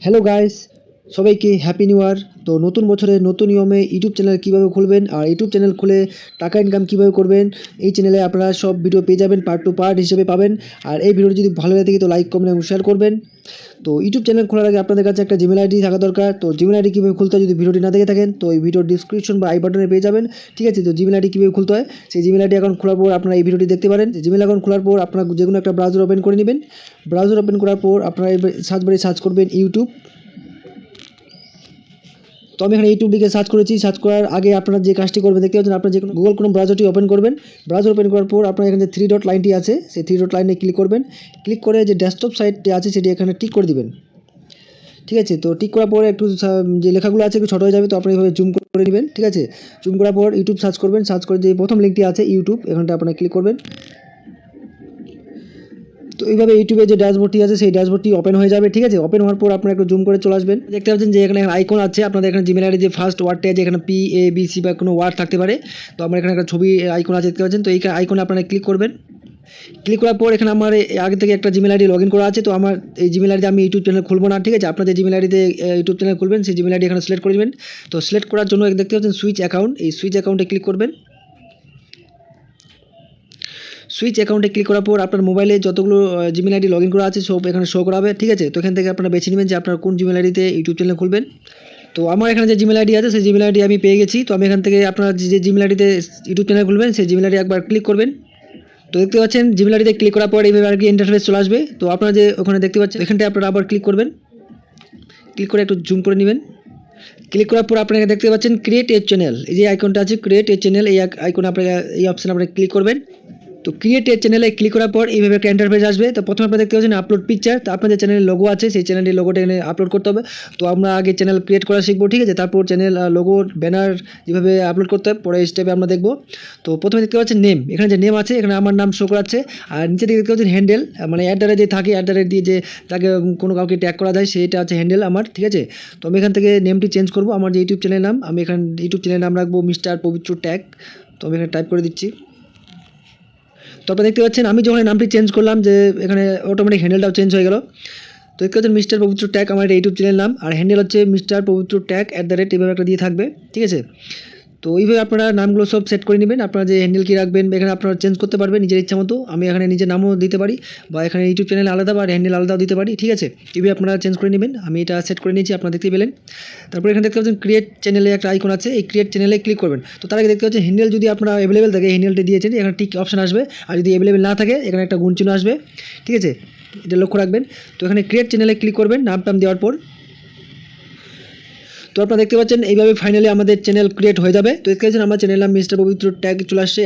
Hello guys, সবাইকে happy new year. তো নতুন বছরে নতুন নিয়মে ইউটিউব চ্যানেল কীভাবে খুলবেন আর ইউটিউব চ্যানেল খুলে টাকা ইনকাম কীভাবে করবেন, এই চ্যানেলে আপনারা সব ভিডিও পেয়ে যাবেন, পার্ট টু পার্ট হিসেবে পাবেন। আর এই ভিডিওটি যদি ভালো লাগে থাকে তো লাইক কমেন্ট এবং শেয়ার করবেন। তো ইউটিউব চ্যানেল খোলার আগে আপনাদের কাছে একটা জিমেল আইডি থাকা দরকার। তো জিমেল আইডি কীভাবে খুলতে হয় যদি ভিডিওটি না দেখে থাকেন তো এই ভিডিওর ডিসক্রিপশন বা আই বাটনে পেয়ে যাবেন। ঠিক আছে, তো জিমেল আইডি কীভাবে খুলতে হয় সেই জিমেল আইডি অ্যাকাউন্ট খোলার পর আপনারা এই ভিডিওটি দেখতে পারেন। জিমেল অ্যাকাউন্ট খোলার পর আপনারা যে কোনো একটা ব্রাউজার ওপেন করে নেবেন। ব্রাউজার ওপেন করার পর আপনারা সার্চ বারে সার্চ করবেন ইউটিউব। তো আমি এখানে ইউটিউব লিখে সার্চ করেছি। সার্চ করার আগে আপনারা যে কাজটি করবেন দেখতে পাচ্ছেন, আপনারা যে কোনো গুগল ক্রোম ব্রাউজারটি ওপেন করবেন। ব্রাউজার ওপেন করার পর আপনারা এখানে যে 3 ডট লাইনটি আছে সেই 3 ডট লাইনে ক্লিক করবেন। ক্লিক করে যে ডেস্কটপ সাইটটি আছে সেটি এখানে টিক করে দিবেন। ঠিক আছে, তো টিক করার পরে একটু যে লেখাগুলো আছে একটু ছোটো হয়ে যাবে, তো আপনি এইভাবে জুম করে নেবেন। ঠিক আছে, জুম করার পর ইউটিউব সার্চ করবেন। সার্চ করে যে প্রথম লিঙ্কটি আছে ইউটিউব, এখানটা আপনারা ক্লিক করবেন। তো এইভাবে ইউটিউবে যে ড্যাশবোর্ডটি আছে সেই ড্যাশবোর্ডটি ওপেন হয়ে যাবে। ঠিক আছে, ওপেন হওয়ার পর আপনারা একটু জুম করে চলে আসবেন। দেখতে পাচ্ছেন যে এখানে আইকন আছে, আপনাদের এখানে জিমেল আইডি যে ফার্স্ট ওয়ার্ডটি আছে এখানে PABC বা কোনো ওয়ার্ড থাকতে পারে। তো আমার এখানে একটা ছবি আইকন আছে দেখতে পাচ্ছেন, তো এই আইকনে আপনারা ক্লিক করবেন। ক্লিক করার পর এখানে আমার আগে থেকে একটা জিমেল আইডি লগ ইন করা আছে। তো আমার এই জিমেল আইডি আমি ইউটিউব চ্যানেল খুলবো না। ঠিক আছে, আপনার যে জিমেল আইডিতে ইউটিউব চ্যানেল খুলবেন সেই জিমেল আইডি এখানে সিলেক্ট করে দেবেন। তো সিলেক্ট করার জন্য দেখতে পাচ্ছেন সুইচ অ্যাকাউন্ট, এই সুইচ অ্যাকাউন্টে ক্লিক করবেন। সুইচ অ্যাকাউন্টে ক্লিক করার পর আপনার মোবাইলে যতগুলো জিমেল আইডি লগ ইন করা আছে সব এখানে শো করাবে। ঠিক আছে, তো এখান থেকে আপনারা বেছে নেবেন যে আপনার কোন জিমেল আইডিতে ইউটিউব চ্যানেল খুলবেন। তো আমার এখানে যে জিমেল আইডি আছে সেই জিমেল আইডি আমি পেয়ে গেছি। তো আমি এখান থেকে আপনারা যে জিমেল আইডিতে ইউটিউব চ্যানেল খুলবেন সেই জিমেল আইডি একবার ক্লিক করবেন। তো দেখতে পাচ্ছেন জিমেল আইডিতে ক্লিক করার পর এইভাবে আর কি ইন্টারফেস চলে আসবে। তো আপনারা যে ওখানে দেখতে পাচ্ছেন এখানটায় আপনারা আবার ক্লিক করবেন। ক্লিক করে একটু জুম করে নেবেন। ক্লিক করার পর আপনারা দেখতে পাচ্ছেন ক্রিয়েট এ চ্যানেল, এই যে আইকনটা আছে ক্রিয়েট এ চ্যানেল, এই আইকনে আপনারা এই অপশানে আপনারা ক্লিক করবেন। তো ক্রিয়েট এ চ্যানেলে ক্লিক করার পর এইভাবে একটা ইন্টারফেস আসবে। তো প্রথমে আপনারা দেখতে পাচ্ছেন আপলোড পিকচার। তো আপনাদের চ্যানেলের লোগো আছে সেই চ্যানেলের লোগোটা এখানে আপলোড করতে হবে। তো আমরা আগে চ্যানেল ক্রিয়েট করা শিখবো। ঠিক আছে, তারপর চ্যানেল লোগো ব্যানার যেভাবে আপলোড করতে হবে পরে স্টেপে আমরা দেখবো। তো প্রথমে দেখতে পাচ্ছেন নেম, এখানে যে নেম আছে এখানে আমার নাম শো করাচ্ছে। আর নিচে দিকে দেখতে পাচ্ছেন হ্যান্ডেল, মানে অ্যাডারে যে থাকে অ্যাডারে দিয়ে যে তাকে কোনো কাউকে ট্যাগ করা যায় সেটা আছে হ্যান্ডেল আমার। ঠিক আছে, তো আমি এখান থেকে নেমটি চেঞ্জ করবো। আমার যে ইউটিউব চ্যানেলের নাম আমি এখানে ইউটিউব চ্যানেলের নাম রাখবো মিস্টার পবিত্র ট্যাগ। তো আমি এখানে টাইপ করে দিচ্ছি। তো আপনারা দেখতে পাচ্ছেন আমি যখন নামটি চেঞ্জ করলাম যে এখানে অটোমেটিক হ্যান্ডেলটাও চেঞ্জ হয়ে গেল। তো দেখতে পাচ্ছেন মিস্টার পবিত্র ট্যাগ আমার ইউটিউব চ্যানেল নাম, আর হ্যান্ডেল হচ্ছে মিস্টার পবিত্র ট্যাগ @ এভাবে একটা দিয়ে থাকবে। ঠিক আছে, তো এইভাবে আপনারা নামগুলো সব সেট করে নেবেন। আপনারা যে হ্যান্ডেল কী রাখবেন এখানে আপনারা চেঞ্জ করতে পারবেন নিজের ইচ্ছা মতো। আমি এখানে নিজের নামও দিতে পারি বা এখানে ইউটিউব চ্যানেল আলাদা বা হ্যান্ডেল আলাদাও দিতে পারি। ঠিক আছে, এইভাবে আপনারা চেঞ্জ করে নেবেন। আমি এটা সেট করে নিয়েছি, আপনারা দেখতে পেলেন। তারপর এখানে দেখতে পাচ্ছেন ক্রিয়েট চ্যানেলে একটা আইকন আছে, এই ক্রিয়েট চ্যানেলে ক্লিক করবেন। তো তার আগে দেখতে পাচ্ছেন হ্যান্ডেল যদি আপনারা অ্যাভেলেবেল থাকে হ্যান্ডেলটি দিয়েছেন এখানে টিক অপশন আসবে, আর যদি অ্যাভেলেবেল না থাকে এখানে একটা গুণ চিহ্ন আসবে। ঠিক আছে, এটা লক্ষ্য রাখবেন। তো এখানে ক্রিয়েট চ্যানেলে ক্লিক করবেন নাম টাম দেওয়ার পর। তো আপনারা দেখতে পাচ্ছেন এইভাবে ফাইনালি আমাদের চ্যানেল ক্রিয়েট হয়ে যাবে। তো দেখতে পাচ্ছেন আমার চ্যানেল নাম মিস্টার পবিত্র ট্যাগ চলে আসছে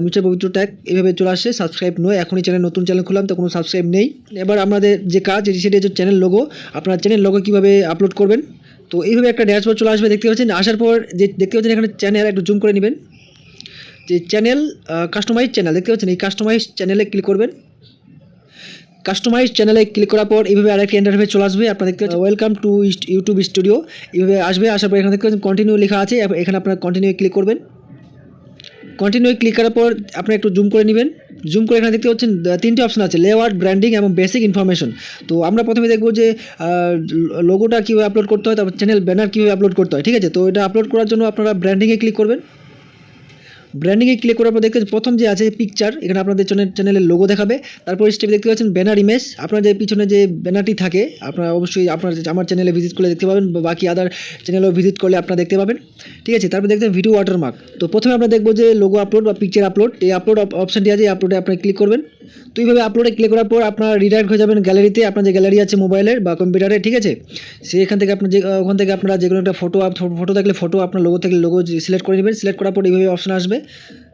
মিস্টার পবিত্র ট্যাগ এইভাবে চলে আসছে। সাবস্ক্রাইব নয়, এখনই চ্যানেল নতুন চ্যানেল খুললাম তো কোনো সাবস্ক্রাইব নেই। এবার আমাদের যে কাজ সেটি হচ্ছে চ্যানেল লোগো। আপনার চ্যানেল লোগো কীভাবে আপলোড করবেন, তো এইভাবে একটা ড্যাশবোর্ড চলে আসবে দেখতে পাচ্ছেন। আসার পর যে দেখতে পাচ্ছেন এখানে চ্যানেল একটু জুম করে নেবেন, যে চ্যানেল কাস্টমাইজ চ্যানেল দেখতে পাচ্ছেন এই কাস্টমাইজ চ্যানেলে ক্লিক করবেন। কাস্টমাইজ চ্যানেলে ক্লিক করার পর এইভাবে আরেকটি ইন্টারফেস চলে আসবে। আপনারা দেখতে পাচ্ছেন ওয়েলকাম টু ইউটিউব স্টুডিও এইভাবে আসবে। আসার পর এখানে দেখতে পাচ্ছেন কন্টিনিউ লেখা আছে, এখানে আপনারা কন্টিনিউ ক্লিক করবেন। কন্টিনিউ ক্লিক করার পর আপনারা একটু জুম করে নেবেন। জুম করে এখানে দেখতে পাচ্ছেন 3টে অপশন আছে, লেআউট, ব্র্যান্ডিং এবং বেসিক ইনফরমেশন। তো আমরা প্রথমে দেখবো যে লোগোটা কীভাবে আপলোড করতে হয়, তারপর চ্যানেল ব্যানার কীভাবে আপলোড করতে হয়। ঠিক আছে, তো এটা আপলোড করার জন্য আপনারা ব্র্যান্ডিংয়ে ক্লিক করবেন। ব্র্যান্ডিংয়ে ক্লিক করার পর দেখতে প্রথম যে আছে পিকচার, এখানে আপনাদের চ্যানেলের লোগো দেখাবে। তারপর স্টেপে দেখতে পাচ্ছেন ব্যানার ইমেজ, আপনার যে পিছনে যে ব্যানারটি থাকে আপনারা অবশ্যই আমার চ্যানেলে ভিজিট করলে দেখতে পাবেন, বা বাকি আদার চ্যানেলেও ভিজিট করলে আপনারা দেখতে পাবেন। ঠিক আছে, তারপর দেখতে ভিডিও ওয়াটারমার্ক। তো প্রথমে আমরা দেখবো যে লোগো আপলোড বা পিকচার আপলোড, এই আপলোড অপশানটি আছে, এই আপলোডে আপনারা ক্লিক করবেন। তো এইভাবে আপলোডে ক্লিক করার পর আপনার রিডাইরেক্ট হয়ে যাবেন গ্যালারিতে, আপনার যে গ্যালারি আছে মোবাইলের বা কম্পিউটারে। ঠিক আছে, সেখান থেকে আপনার ওখান থেকে আপনারা যে কোনো একটা ফটো থাকলে ফটো, আপনার লোগো থাকলে লোগো সিলেক্ট করে নেবেন। সিলেক্ট করার পর এইভাবে অপশন আসবে,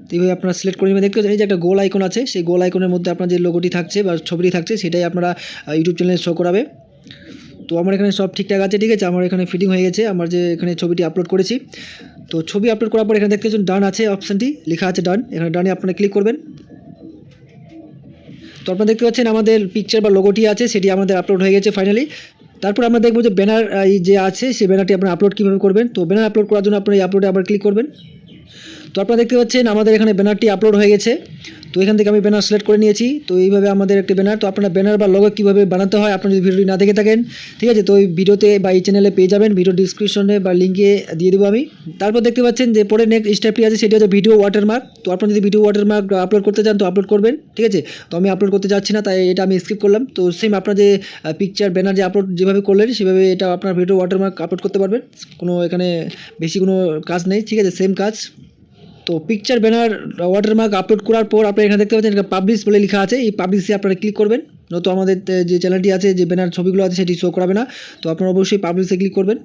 তো এইভাবে আপনারা সিলেক্ট করে নেবেন। দেখতে পাচ্ছেন এই যে একটা গোল আইকন আছে, সেই গোল আইকনের মধ্যে আপনার যে লোগোটি থাকছে বা ছবিটি থাকছে সেটাই আপনারা ইউটিউব চ্যানেলে শো করাবে। তো আমার এখানে সব ঠিকঠাক আছে। ঠিক আছে, আমার এখানে ফিটিং হয়ে গেছে, আমার যে এখানে ছবিটি আপলোড করেছি। তো ছবি আপলোড করার পর এখানে দেখতে পাচ্ছেন ডান আছে অপশানটি লেখা আছে ডান, এখানে ডানে আপনারা ক্লিক করবেন। তো আপনারা দেখতে পাচ্ছেন আমাদের পিকচার বা লোগোটি আছে সেটি আমাদের আপলোড হয়ে গেছে ফাইনালি। তারপর আমরা দেখবো যে ব্যানার এই যে আছে সেই ব্যানারটি আপনারা আপলোড কীভাবে করবেন। তো ব্যানার আপলোড করার জন্য আপনারা এই আপলোডে আবার ক্লিক করবেন। তো তো আপনারা দেখতে পাচ্ছেন আমাদের এখানে ব্যানারটি আপলোড হয়ে গেছে। তো এখান থেকে আমি ব্যানার সিলেক্ট করে নিয়েছি। তো এইভাবে আমাদের একটি ব্যানার, তো আপনারা ব্যানার বা লোগো কীভাবে বানাতে হয় আপনারা যদি ভিডিওটি না দেখে থাকেন, ঠিক আছে, তো এই ভিডিওতে বা এই চ্যানেলে পেয়ে যাবেন, ভিডিও ডিসক্রিপশনে বা লিঙ্কে দিয়ে দেবো আমি। তারপর দেখতে পাচ্ছেন যে পরে নেক্সট স্টেপটি আছে, সেটি হচ্ছে ভিডিও ওয়াটারমার্ক। তো আপনারা যদি ভিডিও ওয়াটারমার্ক আপলোড করতে চান তো আপলোড করবেন, ঠিক আছে। তো আমি আপলোড করতে যাচ্ছি না, তাই এটা আমি স্কিপ করলাম। তো সেম আপনার যে পিকচার ব্যানার যে আপলোড যেভাবে করলেন সেভাবে এটা আপনার ভিডিও ওয়াটারমার্ক আপলোড করতে পারবেন। কোনো এখানে বেশি কোনো কাজ নেই, ঠিক আছে, সেম কাজ। তো পিকচার ব্যানার ওয়াটারমার্ক আপলোড করার পর আপনারা এখানে দেখতে পাচ্ছেন পাবলিশ বলে লেখা আছে, এই পাবলিশে আপনারা ক্লিক করবেন। নয়তো আমাদের যে চ্যানেলটি আছে, যে ব্যানার ছবিগুলো আছে সেটি শো করাবে না। তো আপনারা অবশ্যই পাবলিশে ক্লিক করবেন।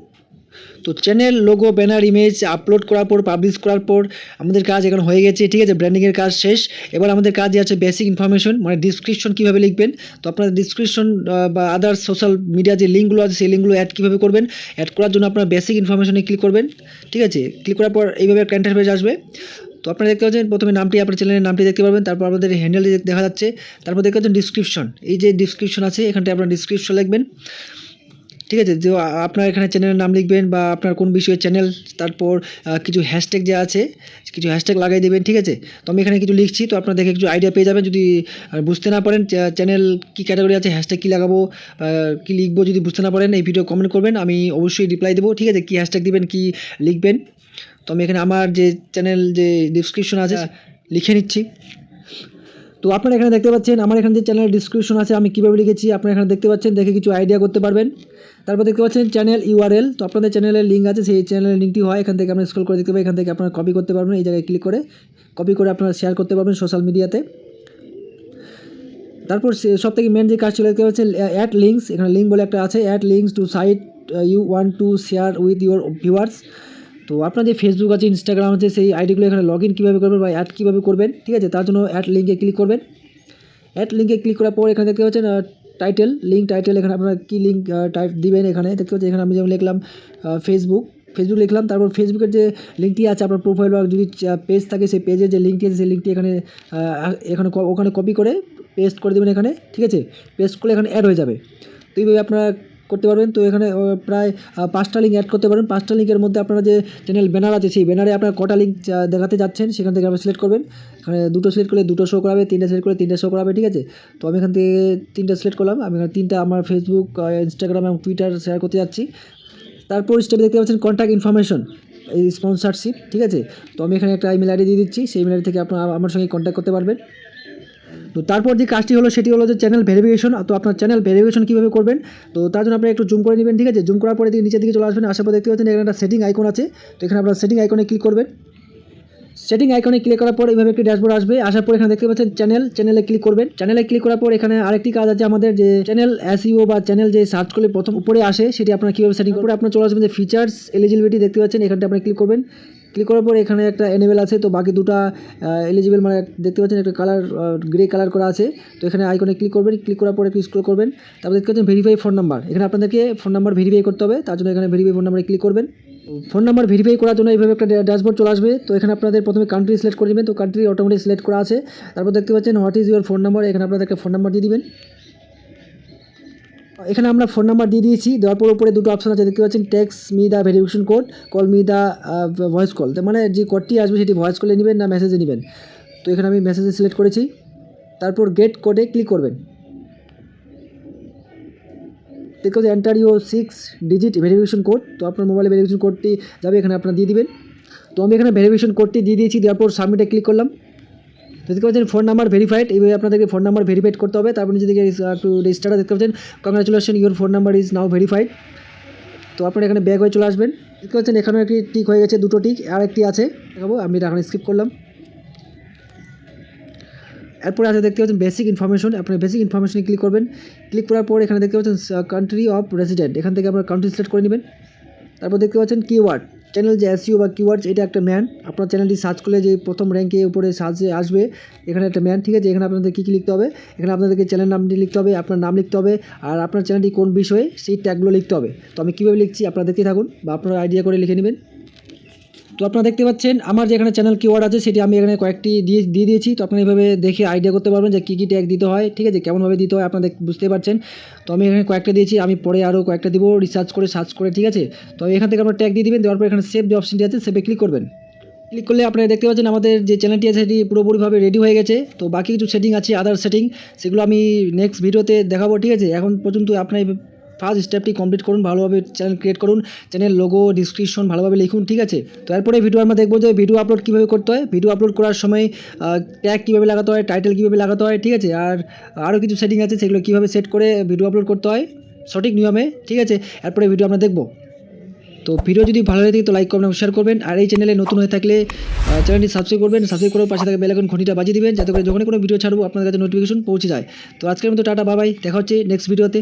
তো channel logo banner image upload করার পর পাবলিশ করার পর আমাদের কাজ এখন হয়ে গেছে, ঠিক আছে, ব্র্যান্ডিংয়ের কাজ শেষ। এবার আমাদের কাজ আছে বেসিক ইনফরমেশন, মানে ডিসক্রিপশন কীভাবে লিখবেন। তো আপনারা ডিসক্রিপশন বা আদার সোশ্যাল মিডিয়া যে লিঙ্কগুলো আছে সেই লিঙ্কগুলো অ্যাড কীভাবে করবেন, অ্যাড করার জন্য আপনারা বেসিক ইনফরমেশনে ক্লিক করবেন, ঠিক আছে। ক্লিক করার পর এইভাবে একটা ইন্টারফেস আসবে। তো আপনারা দেখতে পাচ্ছেন প্রথমে নামটি, আপনার চ্যানেলের নামটি দেখতে পারবেন, তারপর আমাদের হ্যান্ডেল দেখা যাচ্ছে, তারপর দেখতে পাচ্ছেন ডিসক্রিপশন, এই যে ডিসক্রিপশন আছে এখানটা আপনারা ডিসক্রিপশন লিখবেন, ঠিক আছে। যে আপনার এখানে চ্যানেলের নাম লিখবেন বা আপনার কোন বিষয়ের চ্যানেল, তারপর কিছু হ্যাশট্যাগ যে আছে কিছু হ্যাশট্যাগ লাগাই দেবেন, ঠিক আছে। তো আমি এখানে কিছু লিখছি, তো আপনারা দেখে কিছু আইডিয়া পেয়ে যাবেন। যদি বুঝতে না পারেন চ্যানেল কী ক্যাটাগরি আছে, হ্যাশট্যাগ কী লাগাবো, কী লিখবো, যদি বুঝতে না পারেন এই ভিডিও কমেন্ট করবেন, আমি অবশ্যই রিপ্লাই দেবো, ঠিক আছে, কী হ্যাশট্যাগ দিবেন, কী লিখবেন। তো আমি এখানে আমার যে চ্যানেল যে ডিসক্রিপশন আছে লিখে নিচ্ছি। তো আপনারা এখানে দেখতে পাচ্ছেন আমার এখানে যে চ্যানেল ডিসক্রিপশন আছে আমি কীভাবে লিখেছি আপনারা এখানে দেখতে পাচ্ছেন, দেখে কিছু আইডিয়া করতে পারবেন। তারপর দেখতে পাচ্ছেন চ্যানেল ইউআরএল, তো আপনাদের চ্যানেলের লিঙ্ক আছে, সেই চ্যানেলের লিঙ্কটি হয় এখান থেকে আপনারা স্ক্রল করে দেখতে পাবেন, এখান থেকে আপনারা কপি করতে পারবেন, এই জায়গায় ক্লিক করে কপি করে আপনারা শেয়ার করতে পারবেন সোশ্যাল মিডিয়াতে। তারপর সব থেকে মেন যে কাজ ছিল দেখতে পাচ্ছেন অ্যাড লিঙ্কস, এখানে লিঙ্ক বলে একটা আছে, add links to site you want to share with your viewers. তো আপনার যে ফেসবুক আছে, ইনস্টাগ্রাম আছে, সেই আইডিগুলো এখানে লগ ইন কীভাবে করবেন বা অ্যাড কীভাবে করবেন, ঠিক আছে, তার জন্য অ্যাড লিঙ্কে ক্লিক করবেন। অ্যাড লিঙ্কে ক্লিক করার পর এখানে দেখতে পাচ্ছেন টাইটেল, লিঙ্ক টাইটেল, এখানে আপনারা কী লিঙ্ক টাইপ দিবেন এখানে দেখতে পাচ্ছেন। এখানে আমি যেমন লিখলাম ফেসবুক লিখলাম, তারপর ফেসবুকের যে লিঙ্কটি আছে আপনার প্রোফাইল বা যদি পেজ থাকে সেই পেজের যে লিঙ্কটি আছে সেই লিঙ্কটি এখানে ওখানে কপি করে পেস্ট করে দেবেন এখানে, ঠিক আছে, পেস্ট করলে এখানে অ্যাড হয়ে যাবে। তো এইভাবে আপনারা করতে পারবেন। তো এখানে প্রায় 5টা লিঙ্ক অ্যাড করতে পারেন। 5টা লিঙ্কের মধ্যে আপনারা যে চ্যানেল ব্যানার আছে সেই ব্যানারে আপনারা কটা লিঙ্ক দেখাতে যাচ্ছেন সেখান থেকে আপনারা সিলেক্ট করবেন। এখানে 2টো সিলেক্ট করলে 2টো শো করাবে, 3টা সিলেক্ট করলে 3টা শো করাবে, ঠিক আছে। তো আমি এখান থেকে 3টা সিলেক্ট করলাম, আমি এখানে 3টা আমার ফেসবুক, ইনস্টাগ্রাম এবং টুইটার শেয়ার করতে যাচ্ছি। তারপর স্টেপে দেখতে পাচ্ছেন কন্ট্যাক্ট ইনফরমেশন, এই স্পন্সরশিপ, ঠিক আছে। তো আমি এখানে একটা ইমেল আইডি দিয়ে দিচ্ছি, সেই ইমেল আইডি থেকে আপনারা আমার সঙ্গে কন্ট্যাক্ট করতে পারবেন। তো তারপর যে কাজটি হলো সেটি হলো যে চ্যানেল ভেরিফিকেশন। তো আপনার চ্যানেল ভেরিফিকেশন কীভাবে করবেন, তো তার জন্য আপনারা একটু জুম করে নেবেন, ঠিক আছে। জুম করার পরে নিচের দিকে চলে আসবেন, আসার পর দেখতে পাচ্ছেন এখানে একটা সেটিং আইকন আছে, তো এখানে আপনারা সেটিং আইকনে ক্লিক করবেন। সেটিং আইকনে ক্লিক করার পর এইভাবে একটি ড্যাশবোর্ড আসবে, আসার পর এখানে দেখতে পাচ্ছেন চ্যানেলে ক্লিক করবেন। চ্যানেলে ক্লিক করার পর এখানে আরেকটি কাজ আছে আমাদের, যে চ্যানেল এসইও বা চ্যানেল যে সার্চ করলে প্রথম উপরে আসে সেটি আপনারা কীভাবে সেটিং করবেন। আপনারা চলে আসবেন যে ফিচার্স এলিজিবিলিটি দেখতে পাচ্ছেন, এখানটা আপনারা ক্লিক করবেন। ক্লিক করার পর এখানে একটা এনেবেল আছে, তো বাকি দুটো এলিজিবল, মানে দেখতে পাচ্ছেন একটা কালার গ্রে কালার করা আছে। তো এখানে আইকনে ক্লিক করবেন, ক্লিক করার পর একটু স্ক্রল করবেন, তারপর দেখতে পাচ্ছেন ভেরিফাই ফোন নাম্বার, এখানে আপনাদেরকে ফোন নাম্বার ভেরিফাই করতে হবে, তার জন্য এখানে ভেরিফাই ফোন নাম্বারে ক্লিক করবেন। ফোন নাম্বার ভেরিফাই করার জন্য এইভাবে একটা ড্যাশবোর্ড চলে আসবে। তো এখানে আপনাদের প্রথমে কান্ট্রি সিলেক্ট করে নেবেন, তো কান্ট্রি অটোমেটিক সিলেক্ট করা আছে। তারপর দেখতে পাচ্ছেন what is your phone number, এখানে আপনাদের একটা ফোন নাম্বার দিয়ে দিবেন। এখানে আমরা ফোন নাম্বার দিয়ে দিয়েছি, দেওয়ার পর উপরে দুটো অপশন আছে দেখতে পাচ্ছেন, text me the verification code, call me the voice call, মানে যে কোডটি আসবে সেটি ভয়েস কলে নেবেন না মেসেজে নেবেন। তো এখানে আমি মেসেজে সিলেক্ট করেছি, তারপর গেট কোডে ক্লিক করবেন। দেখতে পাচ্ছেন enter your 6 digit verification code, তো আপনার মোবাইলে ভেরিফিকেশন কোডটি যাবে, এখানে আপনারা দিয়ে দিবেন। তো আমি এখানে ভেরিফিকেশন কোডটি দিয়ে দিয়েছি, দেওয়ার পর সাবমিটে ক্লিক করলাম। দেখতে পাচ্ছেন ফোন নাম্বার ভেরিফাইড, এইভাবে আপনাদেরকে ফোন নাম্বার ভেরিফাইড করতে হবে। তারপর নিচে দিকে একটু রেজিস্টারটা দেখতে পাচ্ছেন, congratulation your phone number is now verified. তো আপনারা এখানে ব্যাক হয়ে চলে আসবেন, দেখতে পাচ্ছেন এখানেও একটি টিক হয়ে গেছে, দুটো টিক, আর একটি আছে দেখাবো, আমি এটা এখানে স্কিপ করলাম। এরপরে আছে দেখতে পাচ্ছেন বেসিক ইনফরমেশন, আপনি বেসিক ইনফরমেশনে ক্লিক করবেন। ক্লিক করার পর এখানে দেখতে পাচ্ছেন কান্ট্রি অফ রেসিডেন্ট, এখান থেকে আপনার কান্ট্রি সিলেক্ট করে নেবেন। তারপর দেখতে পাচ্ছেন কিওয়ার্ড, চ্যানেল যে এসইও বা কিওয়ার্ডস, এটা একটা ম্যান, আপনার চ্যানেলটি সার্চ করলে যে প্রথম র্যাঙ্কে উপরে সার্চে আসবে, এখানে একটা ম্যান, ঠিক আছে। এখানে আপনাদের কী লিখতে হবে, এখানে আপনাদেরকে চ্যানেল নামটি লিখতে হবে, আপনার নাম লিখতে হবে, আর আপনার চ্যানেলটি কোন বিষয়ে সেই ট্যাগগুলো লিখতে হবে। তো আমি কীভাবে লিখছি আপনারা দেখতে থাকুন বা আপনারা আইডিয়া করে লিখে নেবেন। তো আপনারা দেখতে পাচ্ছেন আমার যে এখানে চ্যানেল কিওয়ার্ড আছে সেটি আমি এখানে কয়েকটি দিয়ে দিয়েছি। তো আপনারা এইভাবে দেখে আইডিয়া করতে পারবেন যে কী কী ট্যাগ দিতে হয়, ঠিক আছে, কেমনভাবে দিতে হয় আপনাদের বুঝতে পারছেন। তো আমি এখানে কয়েকটা দিয়েছি, আমি পরে আরও কয়েকটা দিব সার্চ করে, ঠিক আছে। তো এখান থেকে আপনার ট্যাগ দিয়ে দিবেন, দেওয়ার পর এখানে সেভ যে অপশনটি আছে সেভে ক্লিক করবেন। ক্লিক করলে আপনারা দেখতে পাচ্ছেন আমাদের যে চ্যানেলটি আছে সেটি পুরোপুরিভাবে রেডি হয়ে গেছে। তো বাকি কিছু সেটিং আছে, আদার সেটিং, সেগুলো আমি নেক্সট ভিডিওতে দেখাবো, ঠিক আছে। এখন পর্যন্ত আপনার ফার্স্ট স্টেপটি কমপ্লিট করুন, ভালোভাবে চ্যানেল ক্রিয়েট করুন, চ্যানেল লোগো ডিসক্রিপশন ভালোভাবে লিখুন, ঠিক আছে। তো এরপরে ভিডিও আমরা দেখবো যে ভিডিও আপলোড কীভাবে করতে হয়, ভিডিও আপলোড করার সময় ট্যাগ কীভাবে লাগাতে হয়, টাইটেল কীভাবে লাগাতে হয়, ঠিক আছে। আর আরও কিছু সেটিং আছে, সেগুলো কীভাবে সেট করে ভিডিও আপলোড করতে হয় সঠিক নিয়মে, ঠিক আছে। এরপরে ভিডিও আমরা দেখবো। তো ভিডিও যদি ভালো লাগে তো লাইক করবেন, শেয়ার করবেন, আর এই চ্যানেলে নতুন হয়ে থাকলে চ্যানেলটি সাবস্ক্রাইব করবেন, সাবস্ক্রাইব করার পাশে থাকা বেল আইকন ঘন্টিটা বাজিয়ে দিবেন, যাতে করে যখনই কোনো ভিডিও ছাড়বো আপনাদের কাছে নোটিফিকেশন পৌঁছে যায়। তো আজকের মতো টাটা, বাই বাই, দেখা হচ্ছে নেক্সট ভিডিওতে।